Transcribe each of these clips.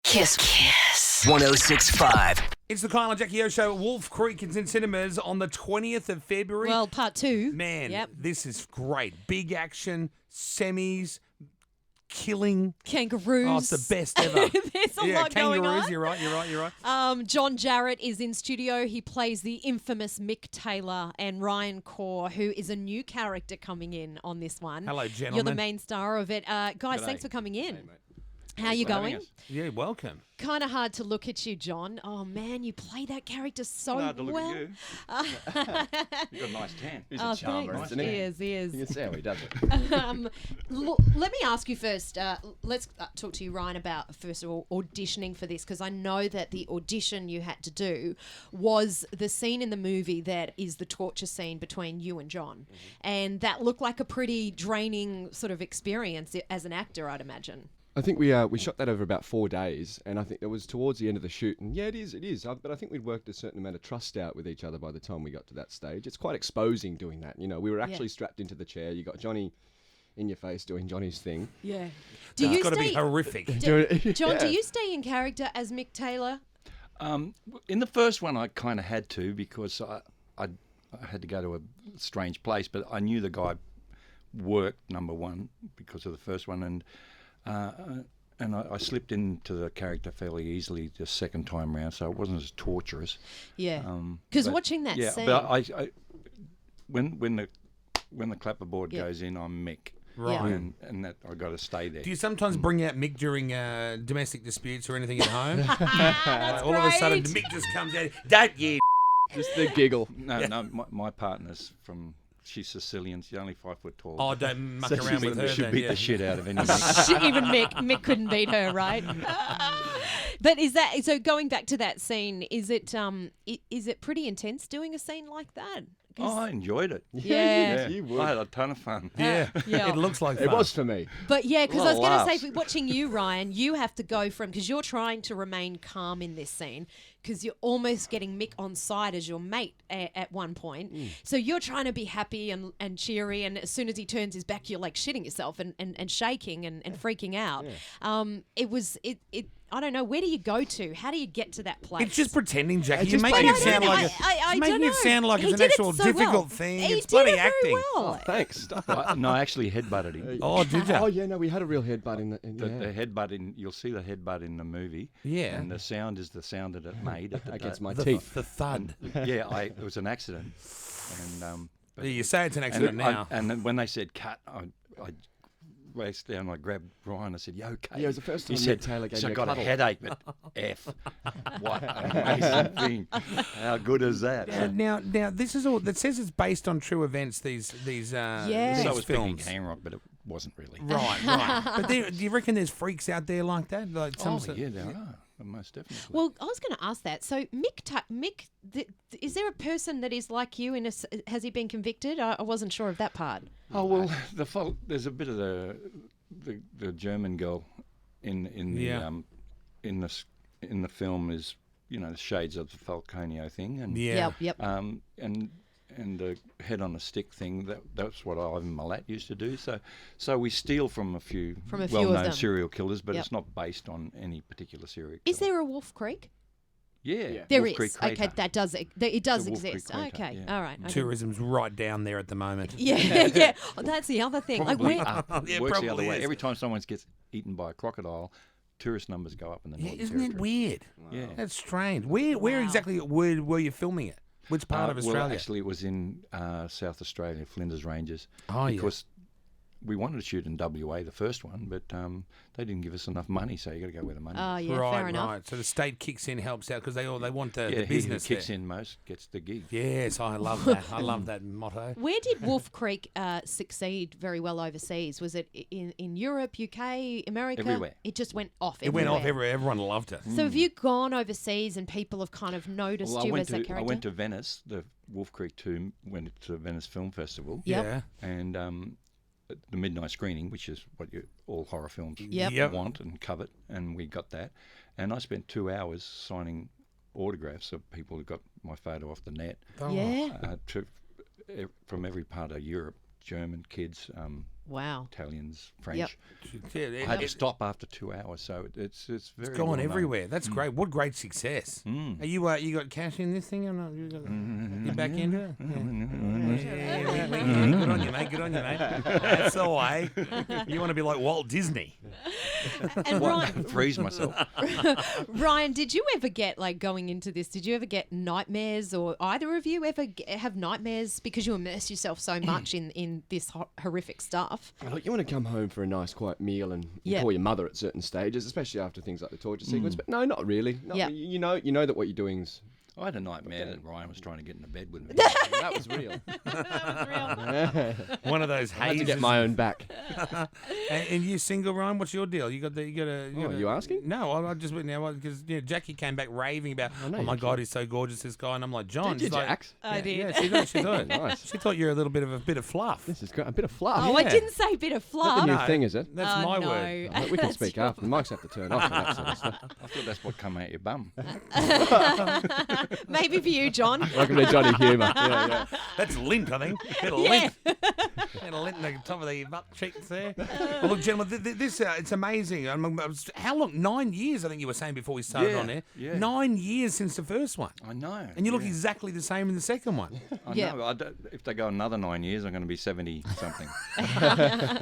KIIS 106.5. It's the Kyle and Jackie O Show. Wolf Creek is in cinemas on the 20th of February. Well, part 2. Man, This is great. Big action, semis, killing. Kangaroos. Oh, it's the best ever. There's a lot kangaroos, going on. You're right. John Jarrett is in studio. He plays the infamous Mick Taylor, and Ryan Corr, who is a new character coming in on this one. Hello, gentlemen. You're the main star of it. Guys, G'day. thanks for coming in. Hey, mate. How you for having going? us. Yeah, welcome. Kind of hard to look at you, John. Oh, man, you play that character so Hard to look well. at you. You've got a nice tan. He's Oh, a charmer, thanks. isn't he? He is. You can see how he does it. Look, let me ask you first. Let's talk to you, Ryan, about first of all auditioning for this, because I know that the audition you had to do was the scene in the movie that is the torture scene between you and John, and that looked like a pretty draining sort of experience as an actor, I'd imagine. I think we shot that over about 4 days, and I think it was towards the end of the shoot. And yeah, it is. But I think we'd worked a certain amount of trust out with each other by the time we got to that stage. It's quite exposing doing that. You know, we were actually strapped into the chair. You got Johnny in your face doing Johnny's thing. Yeah. It's got to be horrific. John, do you stay in character as Mick Taylor? In the first one, I kind of had to because I had to go to a strange place, but I knew the guy worked, number one, because of the first one, and I slipped into the character fairly easily the second time round, so it wasn't as torturous. Yeah. Because But- watching that yeah, scene. but I when the clapperboard goes in, I'm Mick. Right. And that I got to stay there. Do you sometimes bring out Mick during domestic disputes or anything at home? That's All of a sudden, great. Mick just comes out. Don't you? Just the giggle. No, my partner's she's Sicilian. She's only 5 foot tall. Oh, don't muck So around with her. She'd then, beat yeah. the shit out of anyone. Even Mick couldn't beat her, right? But is that so? Going back to that scene, is it pretty intense doing a scene like that? 'Cause- Oh, I enjoyed it. Yeah. You would. I had a ton of fun. Yeah. Yeah. It looks like fun. It was for me. But yeah, because I was Lot of going to laughs. say, watching you, Ryan, you have to go from, because you're trying to remain calm in this scene, because you're almost getting Mick on side as your mate at one point. So you're trying to be happy and cheery, and as soon as he turns his back, you're like shitting yourself and shaking and freaking out. I don't know, where do you go to? How do you get to that place? It's just pretending, Jackie. It's You're just making it pretending. sound like I making don't it know. sound like He it's an did it actual so difficult well. thing. He It's did bloody it very acting. well. Thanks. Stop it. No, I actually headbutted him. Oh, did you? Oh yeah, no, we had a real headbutt in the. The headbutt you'll see the headbutt in the movie. Yeah. And the sound is the sound that it made at the Against my The teeth. thud. it was an accident. And Yeah, you say it's an accident now. and then when they said cut, I raced down. I grabbed Ryan. I said, "You okay?" Yeah, it was the first time He said, Mick Taylor gave "So me I a got cuddle." a headache, but F. What an amazing thing! How good is that?" Now, this is all that says it's based on true events. These Yeah. these So it was films. Picking Rock, but it wasn't really. Right. But do you reckon there's freaks out there like that? Like Oh yeah, there are. Most definitely. Well, I was going to ask that. So, Mick, is there a person that is like you? Has he been convicted? I wasn't sure of that part. Oh well, there's a bit of the German girl in the film is the shades of the Falconio thing and Yeah. Yep. and the head on a stick thing that's what Ivan Milat used to do. So we steal from a few of well-known them. serial killers, but Yep. it's not based on any particular serial. Is killer. there a Wolf Creek? Yeah, There Wolf is. Creek Okay, Crater. it does The Wolf Creek exist. Crater, Okay, yeah. all right. okay. Tourism's right down there at the moment. Yeah, yeah. Oh, that's the other thing. Probably Like, Yeah, works the other probably way. is. Every time someone gets eaten by a crocodile, tourist numbers go up in the Yeah, Northern isn't it Territory. weird? Yeah. That's strange. Where Wow. exactly were you filming it? Which part of Australia? Well, actually, it was in South Australia, Flinders Ranges. Oh, yeah. Because we wanted to shoot in WA, the first one, but they didn't give us enough money, so you got to go where the money oh, is. yeah, right, fair enough. right. So the state kicks in, helps out because they want the Yeah, business he who kicks there. in most gets the gig. Yes, I love that. I love that motto. Where did Wolf Creek succeed very well overseas? Was it in Europe, UK, America? Everywhere. It just went off. It went off everywhere. everywhere. Everyone loved it. So have you gone overseas and people have kind of noticed Well, you as that character? I went to Venice. The Wolf Creek 2 went to the Venice Film Festival. Yep. Yeah. And at the midnight screening, which is what all horror films Yep. want and covet, and we got that. And I spent 2 hours signing autographs of people who got my photo off the net Yeah. from every part of Europe, German kids, Wow. Italians, French. Yep. Yeah, I had to stop after 2 hours, so it's very It's gone well known. everywhere. That's great. What great success. Mm. Are you got cash in this thing or not? You back into it? Yeah. Good on you, mate. Good on you, mate. That's the way. You want to be like Walt Disney. And Ryan, Freeze myself. Ryan, did you ever get, like, going into this, did you ever get nightmares, or either of you ever have nightmares because you immerse yourself so much in this horrific stuff? Look, you want to come home for a nice quiet meal and Yeah. call your mother at certain stages, especially after things like the torture sequence. But no, not really. Yeah. You know that what you're doing's I had a nightmare that Ryan was trying to get into bed with me. that was real. One of those I had to hazes. get my own back. And you single, Ryan? What's your deal? You got a. Oh, are you asking? No, I just went now because Jackie came back raving about. know Oh my you God, he's so gorgeous, this guy, and I'm like, John. Did you, she's like, Jax? I did. Yeah, she thought. She thought. Nice. She thought you were a bit of fluff. This is great. A bit of fluff. Oh, I Yeah. didn't say bit of Not fluff. the new No. thing, is it? That's my no. word. Oh, we can speak after. The mics have to turn off for that sort of stuff. I thought that's what come out your bum. Maybe for you, John. Welcome to Johnny Humour. Yeah. That's lint, I think. Bit of Yeah. lint. Bit of lint in the top of the butt cheeks there. Well, look, gentlemen, this it's amazing. How long? 9 years, I think you were saying before we started Yeah, on there. yeah. 9 years since the first one. I know. And you look yeah. exactly the same in the second one. I Yeah. know. If they go another 9 years, I'm going to be 70-something.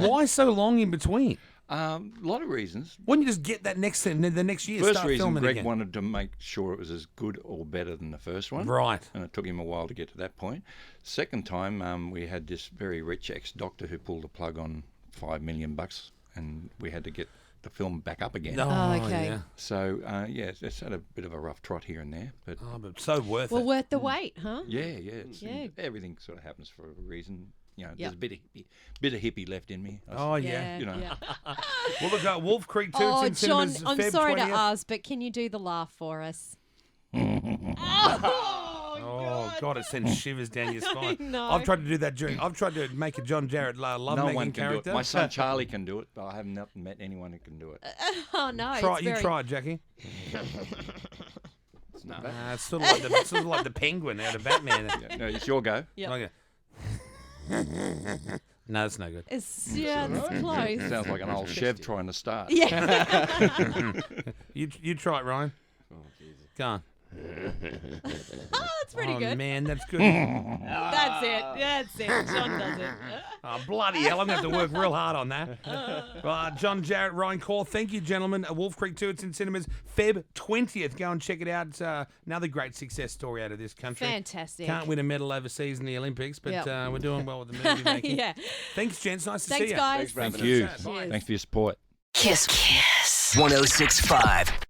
Why so long in between? A lot of reasons. Why don't you just get that the next year? First start reason, filming Greg again? wanted to make sure it was as good or better than the first one. Right. And it took him a while to get to that point. Second time, we had this very rich ex-doctor who pulled the plug on $5 million, and we had to get the film back up again. Oh, okay. Yeah. So, it's had a bit of a rough trot here and there. But Oh, but so worth Well, it. worth the wait, huh? yeah, Yeah. everything sort of happens for a reason. You know, Yep. there's a bit of hippie left in me. Oh, yeah. You know. yeah. Well, look, Wolf Creek 2, Oh, it's in John, cinemas I'm Feb sorry 20th. to ask, but can you do the laugh for us? Oh, God, it sends shivers down your spine. know. I've tried to do that I've tried to make a John Jarrett No love-making one can do character. it. My son Charlie can do it, but I haven't met anyone who can do it. Oh, no. You tried, Jackie. No, It's sort of like the penguin out of Batman. yeah, no, it's your go. Yep. Okay. No, it's no good. It's close. Sounds like an old Chev trying to start. Yeah. You try it, Ryan. Oh, Jesus. Go on. Oh, that's pretty Oh, good. man, that's good. That's it. That's it. John does it. Oh, bloody hell, I'm going to have to work real hard on that. John Jarrett, Ryan Call, thank you, gentlemen. Wolf Creek 2, it's in cinemas Feb 20th. Go and check it out. Another great success story out of this country. Fantastic. Can't win a medal overseas in the Olympics, but Yep. we're doing well with the movie making. Yeah. Thanks, gents. Nice to Thanks, see you. guys. for having Thank you. Bye. Cheers. Thanks for your support. KIIS 106.5.